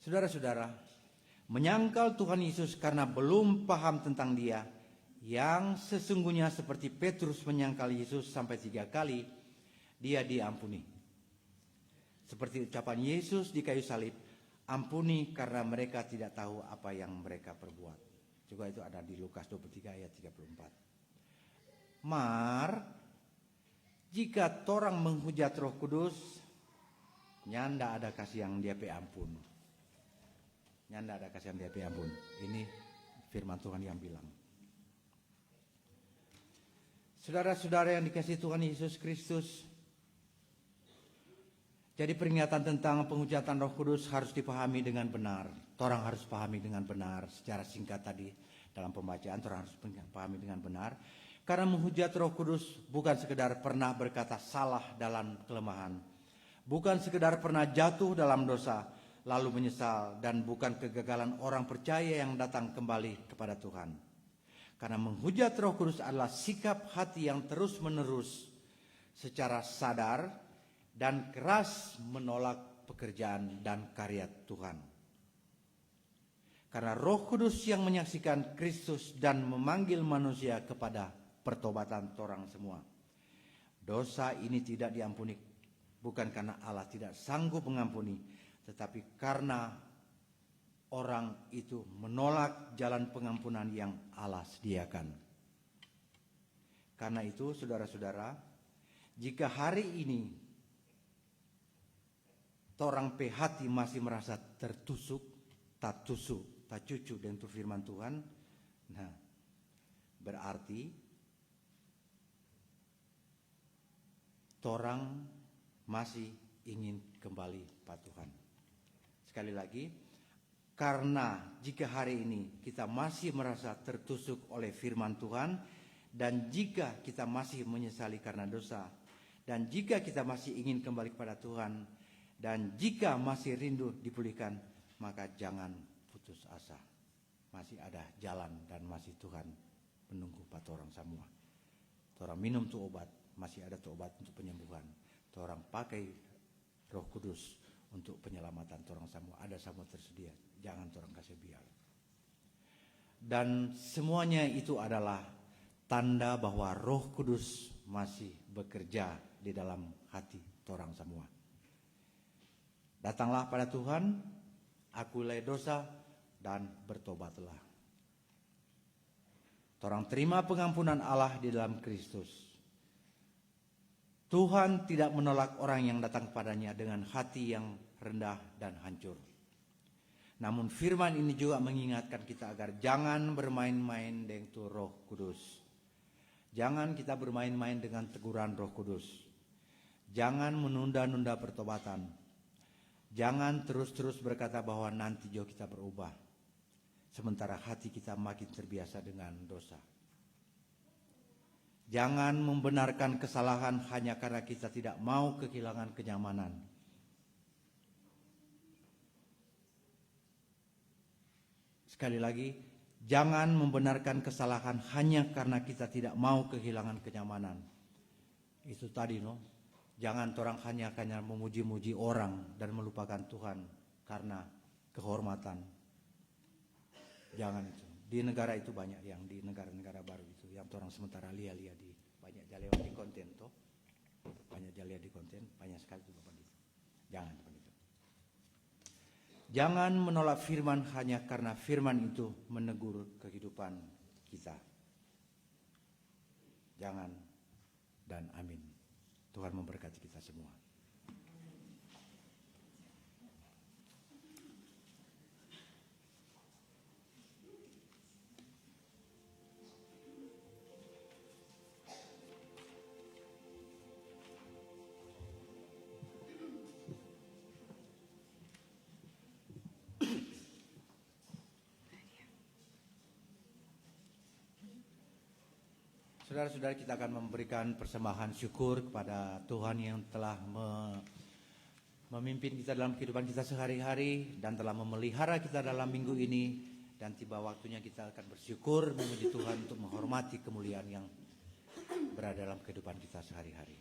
Saudara-saudara, menyangkal Tuhan Yesus karena belum paham tentang Dia, yang sesungguhnya seperti Petrus menyangkal Yesus sampai 3 kali, dia diampuni. Seperti ucapan Yesus di kayu salib, ampuni karena mereka tidak tahu apa yang mereka perbuat. Juga itu ada di Lukas 23 ayat 34. Jika torang menghujat Roh Kudus, nyanda ada kasih yang dia ampun. Nyanda ada kasih yang dia ampun. Ini firman Tuhan yang bilang. Saudara-saudara yang dikasihi Tuhan Yesus Kristus, jadi peringatan tentang penghujatan Roh Kudus harus dipahami dengan benar. Torang harus pahami dengan benar. Secara singkat tadi dalam pembacaan, torang harus pahami dengan benar. Karena menghujat Roh Kudus bukan sekedar pernah berkata salah dalam kelemahan, bukan sekedar pernah jatuh dalam dosa lalu menyesal, dan bukan kegagalan orang percaya yang datang kembali kepada Tuhan. Karena menghujat Roh Kudus adalah sikap hati yang terus-menerus secara sadar dan keras menolak pekerjaan dan karya Tuhan. Karena Roh Kudus yang menyaksikan Kristus dan memanggil manusia kepada pertobatan torang semua. Dosa ini tidak diampuni bukan karena Allah tidak sanggup mengampuni, tetapi karena orang itu menolak jalan pengampunan yang Allah sediakan. Karena itu saudara-saudara, jika hari ini torang pe hati masih merasa tertusuk, tak cucu dengan firman Tuhan, nah berarti torang masih ingin kembali pada Tuhan. Sekali lagi, karena jika hari ini kita masih merasa tertusuk oleh firman Tuhan, dan jika kita masih menyesali karena dosa, dan jika kita masih ingin kembali kepada Tuhan, dan jika masih rindu dipulihkan, maka jangan putus asa. Masih ada jalan dan masih Tuhan menunggu pada orang semua. Orang minum tuh obat, masih ada tuh obat untuk penyembuhan. Orang pakai Roh Kudus untuk penyelamatan orang semua. Ada semua tersedia. Jangan orang kasih biar. Dan semuanya itu adalah tanda bahwa Roh Kudus masih bekerja di dalam hati orang semua. Datanglah pada Tuhan, akuilah dosa dan bertobatlah. Orang terima pengampunan Allah di dalam Kristus. Tuhan tidak menolak orang yang datang kepadanya dengan hati yang rendah dan hancur. Namun firman ini juga mengingatkan kita agar jangan bermain-main dengan Roh Kudus. Jangan kita bermain-main dengan teguran Roh Kudus. Jangan menunda-nunda pertobatan. Jangan terus-terus berkata bahwa nanti juga kita berubah. Sementara hati kita makin terbiasa dengan dosa. Jangan membenarkan kesalahan hanya karena kita tidak mau kehilangan kenyamanan. Sekali lagi, jangan membenarkan kesalahan hanya karena kita tidak mau kehilangan kenyamanan. Itu tadi Jangan orang hanya memuji-muji orang dan melupakan Tuhan karena kehormatan. Jangan itu. Di negara itu banyak yang di negara-negara baru itu yang orang sementara lihat di banyak jalur di konten toh. Banyak jalur di konten, banyak sekali juga begitu. Jangan seperti itu. Jangan menolak firman hanya karena firman itu menegur kehidupan kita. Jangan dan amin. Tuhan memberkati kita semua. Saudara-saudara, kita akan memberikan persembahan syukur kepada Tuhan yang telah memimpin kita dalam kehidupan kita sehari-hari dan telah memelihara kita dalam minggu ini, dan tiba waktunya kita akan bersyukur memuji Tuhan untuk menghormati kemuliaan yang berada dalam kehidupan kita sehari-hari.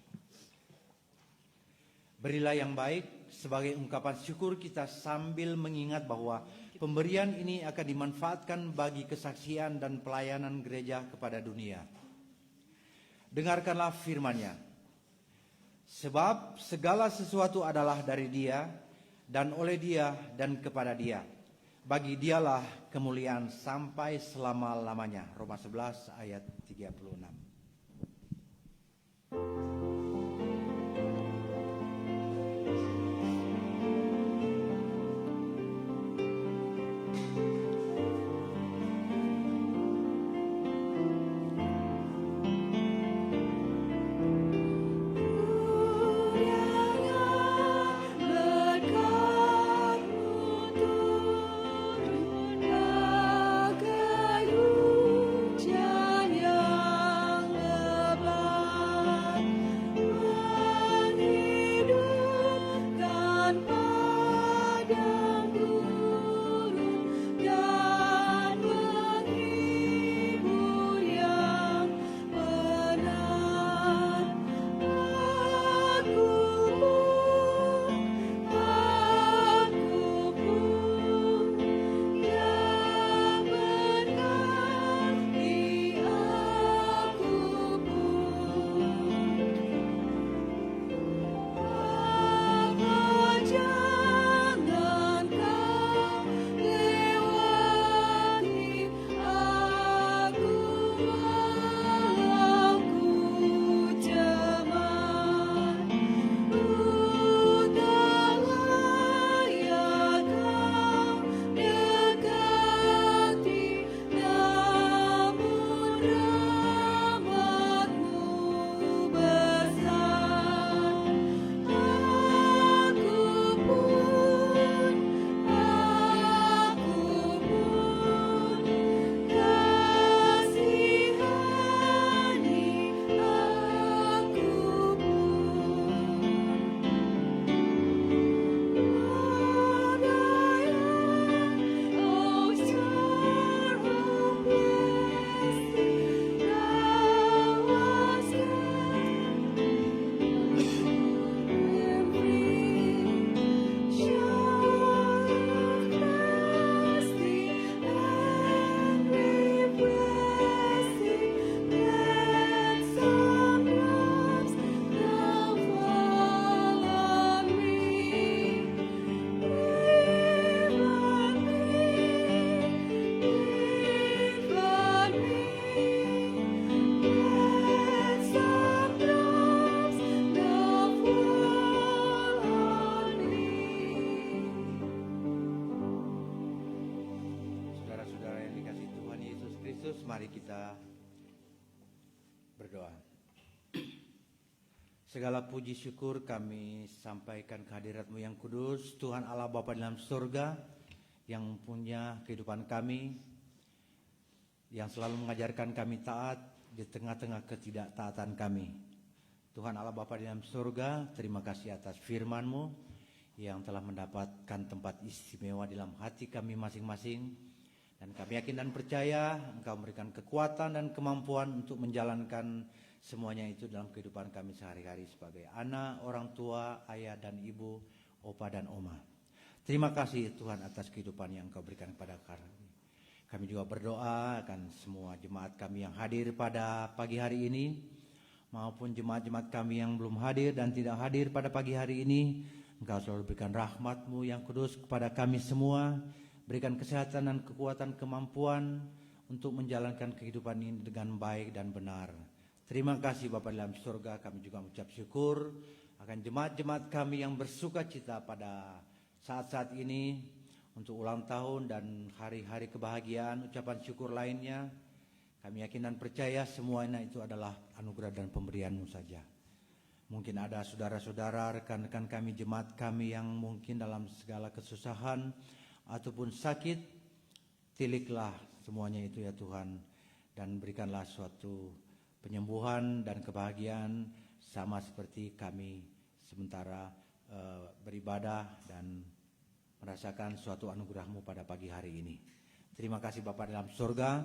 Berilah yang baik sebagai ungkapan syukur kita sambil mengingat bahwa pemberian ini akan dimanfaatkan bagi kesaksian dan pelayanan gereja kepada dunia. Dengarkanlah firman-Nya. Sebab segala sesuatu adalah dari Dia dan oleh Dia dan kepada Dia. Bagi Dialah kemuliaan sampai selama-lamanya. Roma 11 ayat 36. Mari kita berdoa. Segala puji syukur kami sampaikan kehadirat-Mu yang kudus, Tuhan Allah Bapa dalam surga, yang punya kehidupan kami, yang selalu mengajarkan kami taat di tengah-tengah ketidaktaatan kami. Tuhan Allah Bapa dalam surga, terima kasih atas firman-Mu yang telah mendapatkan tempat istimewa dalam hati kami masing-masing. Dan kami yakin dan percaya Engkau memberikan kekuatan dan kemampuan untuk menjalankan semuanya itu dalam kehidupan kami sehari-hari sebagai anak, orang tua, ayah dan ibu, opa dan oma. Terima kasih Tuhan atas kehidupan yang Engkau berikan kepada kami. Kami juga berdoa akan semua jemaat kami yang hadir pada pagi hari ini, maupun jemaat-jemaat kami yang belum hadir dan tidak hadir pada pagi hari ini. Engkau selalu berikan rahmat-Mu yang kudus kepada kami semua. Berikan kesehatan dan kekuatan kemampuan untuk menjalankan kehidupan ini dengan baik dan benar. Terima kasih Bapa dalam surga, kami juga mengucap syukur akan jemaat-jemaat kami yang bersuka cita pada saat-saat ini untuk ulang tahun dan hari-hari kebahagiaan, ucapan syukur lainnya. Kami yakin dan percaya semuanya itu adalah anugerah dan pemberian-Mu saja. Mungkin ada saudara-saudara, rekan-rekan kami, jemaat kami yang mungkin dalam segala kesusahan ataupun sakit, tiliklah semuanya itu ya Tuhan, dan berikanlah suatu penyembuhan dan kebahagiaan sama seperti kami sementara beribadah dan merasakan suatu anugerah-Mu pada pagi hari ini. Terima kasih Bapa dalam surga.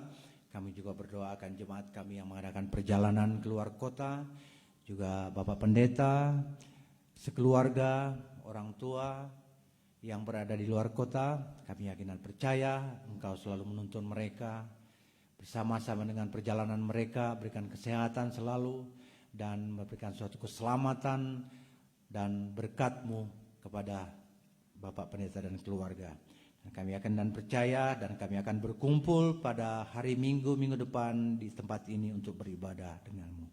Kami juga berdoa akan jemaat kami yang mengadakan perjalanan keluar kota, juga Bapak Pendeta, sekeluarga, orang tua yang berada di luar kota. Kami yakin dan percaya Engkau selalu menuntun mereka bersama-sama dengan perjalanan mereka, berikan kesehatan selalu dan memberikan suatu keselamatan dan berkat-Mu kepada Bapak Pendeta dan keluarga. Dan kami akan dan percaya dan kami akan berkumpul pada hari Minggu depan di tempat ini untuk beribadah denganmu.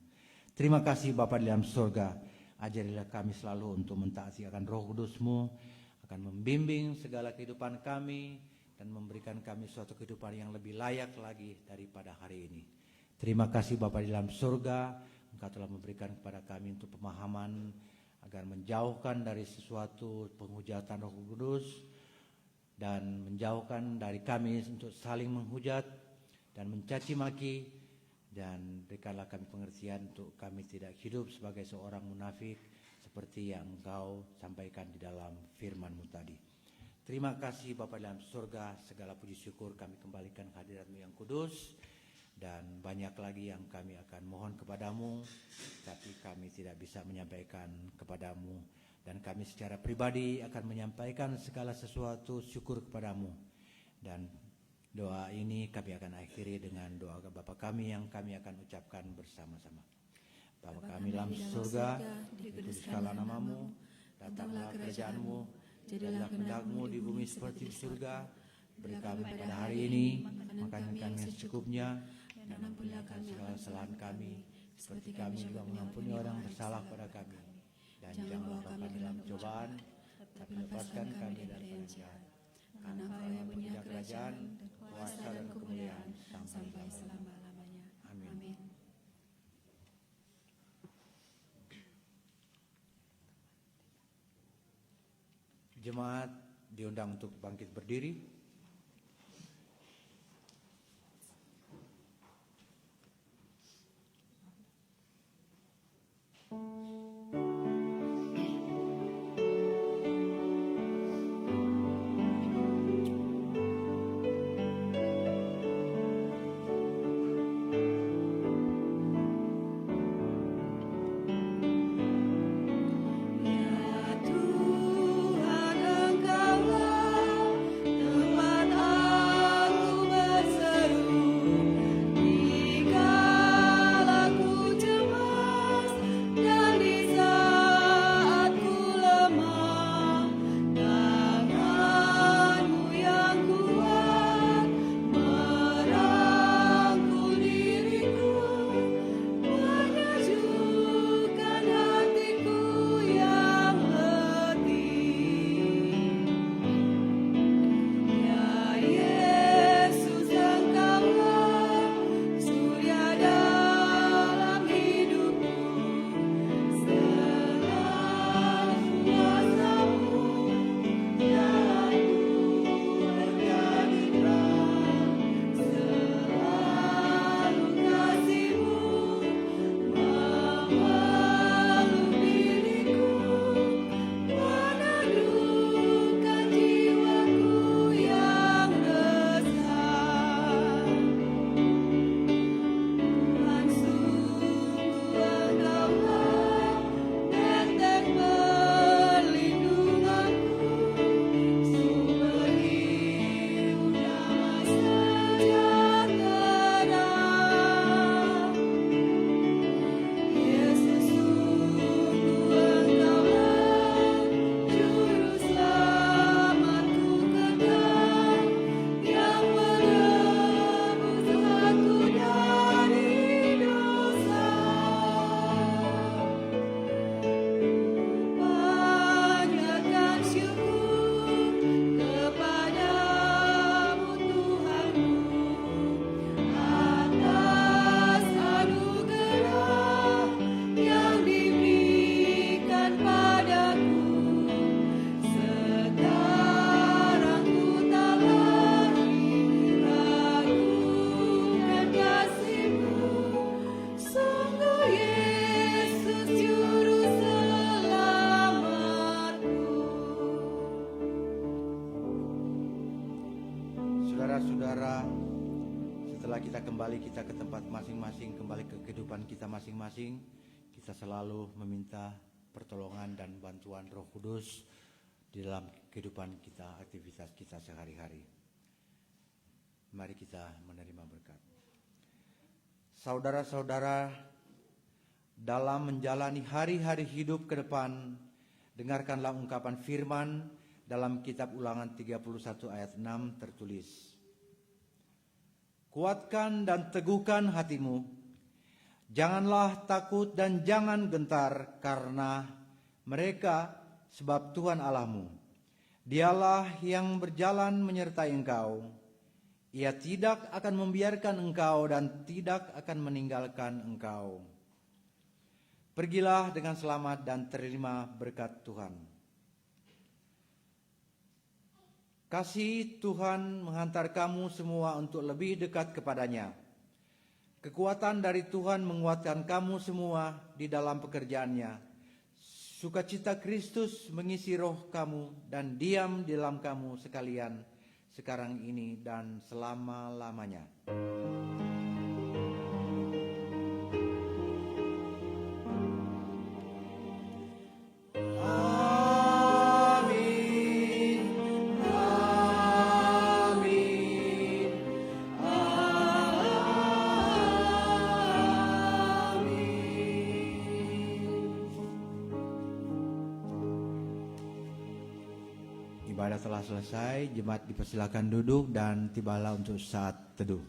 Terima kasih Bapa di dalam surga. Ajarilah kami selalu untuk mentaati akan Roh Kudus-Mu, akan membimbing segala kehidupan kami dan memberikan kami suatu kehidupan yang lebih layak lagi daripada hari ini. Terima kasih Bapa di dalam surga. Engkau telah memberikan kepada kami untuk pemahaman agar menjauhkan dari sesuatu penghujatan Roh Kudus dan menjauhkan dari kami untuk saling menghujat dan mencaci maki, dan berikanlah kami pengertian untuk kami tidak hidup sebagai seorang munafik seperti yang Engkau sampaikan di dalam firman-Mu tadi. Terima kasih Bapa dalam surga, segala puji syukur kami kembalikan hadirat-Mu yang kudus. Dan banyak lagi yang kami akan mohon kepadamu, tapi kami tidak bisa menyampaikan kepadamu. Dan kami secara pribadi akan menyampaikan segala sesuatu syukur kepadamu. Dan doa ini kami akan akhiri dengan doa Bapa kami yang kami akan ucapkan bersama-sama. Bapa kami dalam surga, dikuduskanlah namamu, datanglah kerajaan-Mu, jadilah kehendak-Mu di bumi seperti di surga. Beri kami pada hari ini makanan kami yang secukupnya, dan ampunilah segala kesalahan kami, seperti kami juga mengampuni orang bersalah pada kami. Dan jangan bawa kami dalam cobaan, tapi lepaskan kami dari yang jahat. Karena Engkau yang punya kerajaan, kuasa dan kemuliaan sampai selama-lamanya. Amin. Jemaat diundang untuk bangkit berdiri. Tuhan Engkaulah saudara, setelah kita kembali ke tempat masing-masing, kembali ke kehidupan kita masing-masing, kita selalu meminta pertolongan dan bantuan Roh Kudus di dalam kehidupan kita, aktivitas kita sehari-hari. Mari kita menerima berkat. Saudara-saudara, dalam menjalani hari-hari hidup ke depan, dengarkanlah ungkapan firman dalam kitab Ulangan 31 ayat 6 tertulis. Kuatkan dan teguhkan hatimu, janganlah takut dan jangan gentar karena mereka, sebab Tuhan Allahmu, Dialah yang berjalan menyertai engkau. Ia tidak akan membiarkan engkau dan tidak akan meninggalkan engkau. Pergilah dengan selamat dan terima berkat Tuhan. Kasih Tuhan menghantar kamu semua untuk lebih dekat kepadanya. Kekuatan dari Tuhan menguatkan kamu semua di dalam pekerjaannya. Sukacita Kristus mengisi roh kamu dan diam di dalam kamu sekalian, sekarang ini dan selama-lamanya. Ibadah telah selesai, jemaat dipersilakan duduk dan tibalah untuk saat teduh.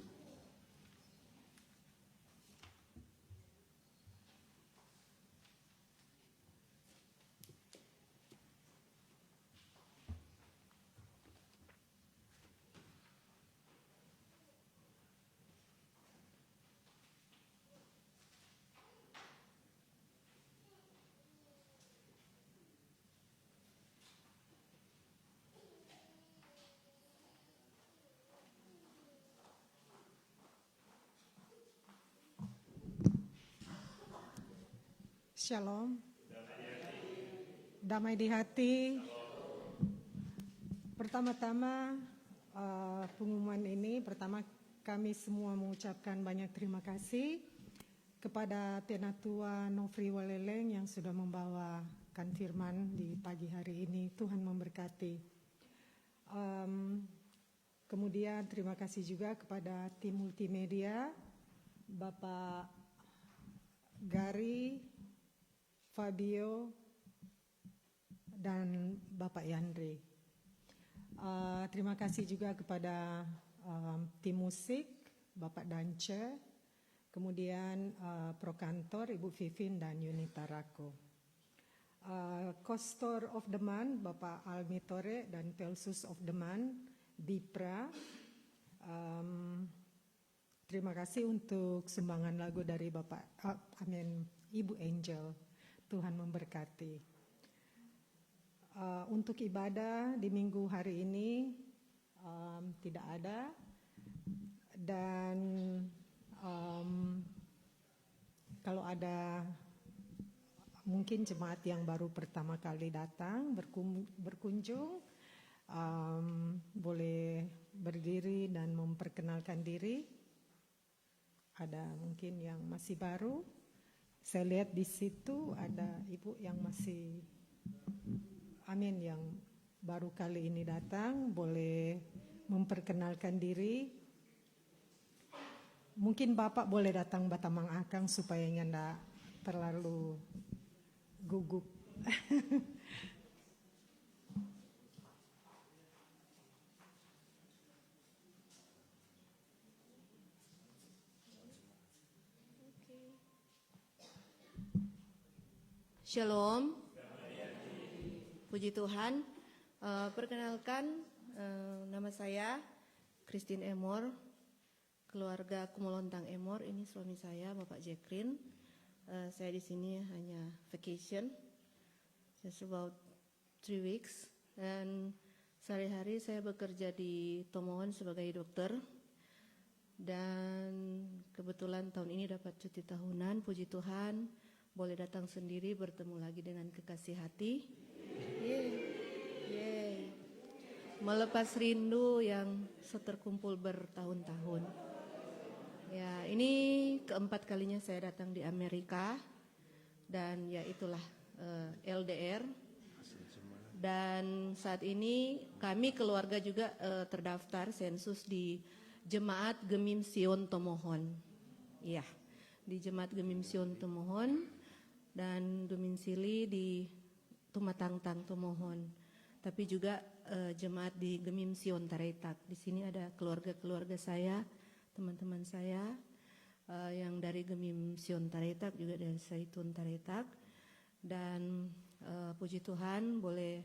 Shalom. Damai di hati. Pertama-tama pengumuman ini, pertama kami semua mengucapkan banyak terima kasih kepada Penatua Nofri Waleleng yang sudah membawakan firman di pagi hari ini. Tuhan memberkati. Kemudian terima kasih juga kepada tim multimedia, Bapak Gari, Fabio, dan Bapak Yandri. Terima kasih juga kepada tim musik, Bapak Dance, kemudian Prokantor, Ibu Vivin dan Yunita Rako. Kostor of the Month, Bapak Almitore dan Pelsus of the Month, Bipra. Terima kasih untuk sumbangan lagu dari Ibu Angel. Tuhan memberkati. Untuk ibadah di minggu hari ini tidak ada, dan kalau ada mungkin jemaat yang baru pertama kali datang berkunjung, boleh berdiri dan memperkenalkan diri. Ada mungkin yang masih baru. Saya lihat di situ ada ibu yang masih, yang baru kali ini datang, boleh memperkenalkan diri. Mungkin Bapak boleh datang Batamang Akang supaya nggak terlalu gugup. Shalom, puji Tuhan. Perkenalkan, nama saya Christine Emor, keluarga Kumolontang Emor. Ini suami saya, Bapak Jekrin. Saya di sini hanya vacation, just about 3 weeks. Dan sehari-hari saya bekerja di Tomohon sebagai dokter. Dan kebetulan tahun ini dapat cuti tahunan, puji Tuhan. Boleh datang sendiri bertemu lagi dengan kekasih hati. Yeay. melepas rindu yang seterkumpul bertahun-tahun. Ya, ini keempat kalinya saya datang di Amerika dan ya itulah LDR. Dan saat ini kami keluarga juga terdaftar sensus di Jemaat Gemim Sion Tomohon. Iya, di Jemaat Gemim Sion Tomohon dan domisili di Tumatangtang Tomohon. Tapi juga jemaat di Gemim Sion Taretak. Di sini ada keluarga-keluarga saya, teman-teman saya yang dari Gemim Sion Taretak juga dari Zaitun Taretak. Dan puji Tuhan boleh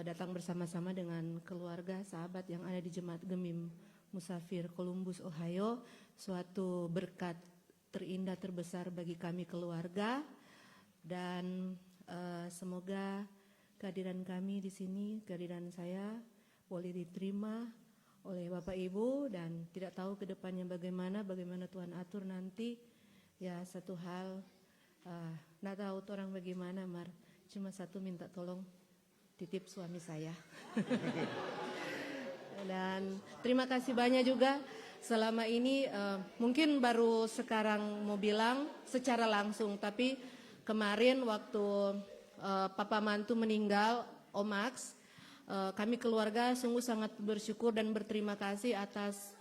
datang bersama-sama dengan keluarga sahabat yang ada di Jemaat Gemim Musafir Columbus, Ohio. Suatu berkat terindah terbesar bagi kami keluarga. Dan semoga kehadiran kami di sini, kehadiran saya boleh diterima oleh Bapak Ibu dan tidak tahu ke depannya bagaimana Tuhan atur nanti. Ya satu hal, nggak tahu orang bagaimana, Mar. Cuma satu minta tolong titip suami saya. Dan terima kasih banyak juga selama ini mungkin baru sekarang mau bilang secara langsung, tapi kemarin waktu Papa Mantu meninggal, Om Max, kami keluarga sungguh sangat bersyukur dan berterima kasih atas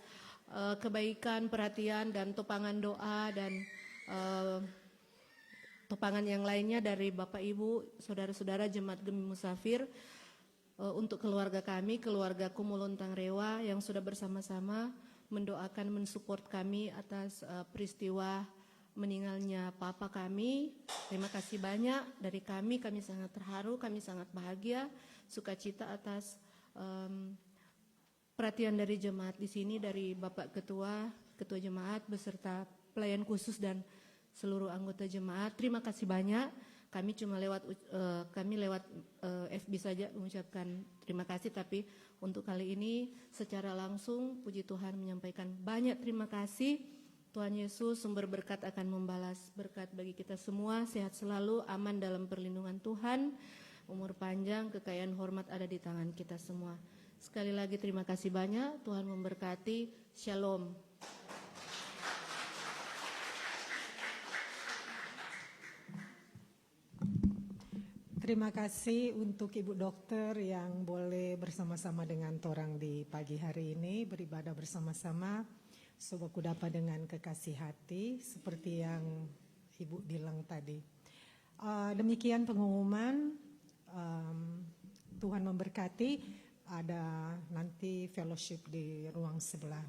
kebaikan, perhatian dan topangan doa dan topangan yang lainnya dari Bapak Ibu, saudara-saudara Jemaat Gemim Musafir untuk keluarga kami, keluarga Kumolontang Rewa yang sudah bersama-sama mendoakan, mensupport kami atas peristiwa meninggalnya Papa kami. Terima kasih banyak dari kami sangat terharu, kami sangat bahagia, sukacita atas perhatian dari jemaat di sini, dari Bapak Ketua Jemaat beserta pelayan khusus dan seluruh anggota jemaat. Terima kasih banyak. Kami cuma lewat FB saja mengucapkan terima kasih, tapi untuk kali ini secara langsung puji Tuhan menyampaikan banyak terima kasih. Tuhan Yesus sumber berkat akan membalas berkat bagi kita semua. Sehat selalu, aman dalam perlindungan Tuhan. Umur panjang, kekayaan, hormat ada di tangan kita semua. Sekali lagi terima kasih banyak. Tuhan memberkati. Shalom. Terima kasih untuk Ibu Dokter yang boleh bersama-sama dengan torang di pagi hari ini beribadah bersama-sama. Sobat Kudapa dengan kekasih hati seperti yang Ibu bilang tadi. Demikian pengumuman. Tuhan memberkati. Ada nanti fellowship di ruang sebelah.